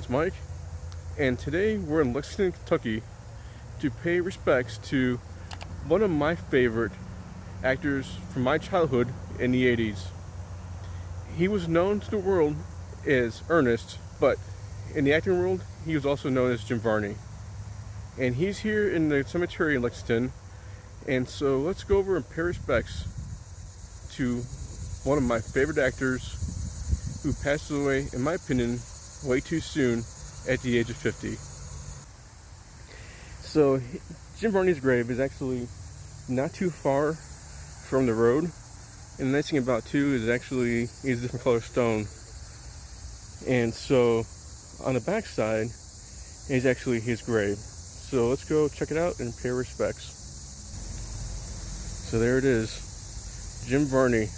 it's Mike, and today we're in Lexington, Kentucky to pay respects to one of my favorite actors from my childhood in the 80s. He was known to the world as Ernest, but in the acting world, he was also known as Jim Varney. And he's here in the cemetery in Lexington, and so let's go over and pay respects to one of my favorite actors who passed away, in my opinion, way too soon at the age of 50. So Jim Varney's grave is actually not too far from the road, and the nice thing about too is actually he's a different color stone. And so on the back side is actually his grave. So let's go check it out and pay respects. So there it is, Jim Varney.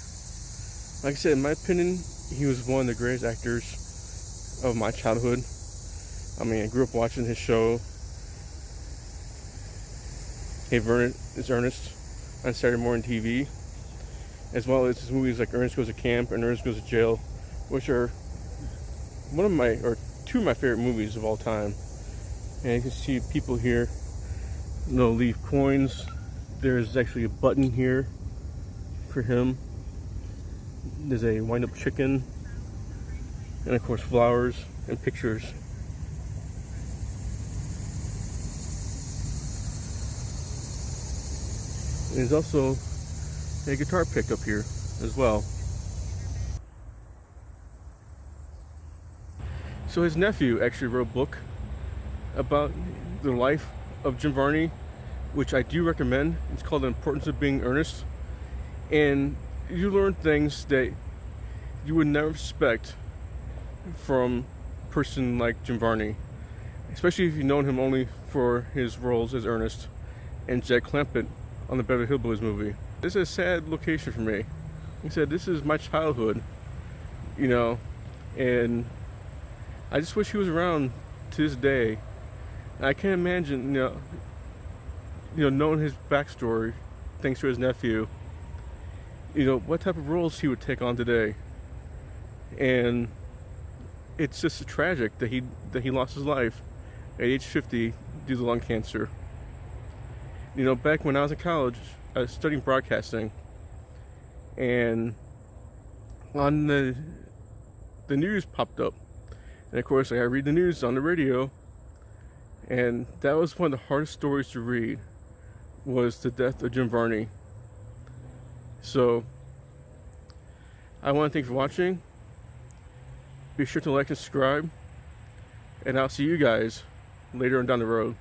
Like I said, in my opinion, he was one of the greatest actors of my childhood. I mean, I grew up watching his show, Hey Vernon, it's Ernest, on Saturday morning TV, as well as his movies like Ernest Goes to Camp and Ernest Goes to Jail, which are two of my favorite movies of all time. And you can see people here, leave coins. There's actually a button here for him. There's a wind-up chicken, and of course flowers and pictures. And there's also a guitar pick up here as well. So his nephew actually wrote a book about the life of Jim Varney, which I do recommend. It's called The Importance of Being Ernest. And you learn things that you would never expect from a person like Jim Varney, especially if you've known him only for his roles as Ernest and Jack Clampett on the Beverly Hillbillies movie. This is a sad location for me. Like I said, this is my childhood, and I just wish he was around to this day. And I can't imagine, knowing his backstory, thanks to his nephew, what type of roles he would take on today. And it's just tragic that he lost his life at age 50 due to lung cancer. Back when I was in college, I was studying broadcasting, and on the news popped up, and of course I read the news on the radio, and that was one of the hardest stories to read, was the death of Jim Varney. So I want to thank you for watching. Be sure to like and subscribe, and I'll see you guys later on down the road.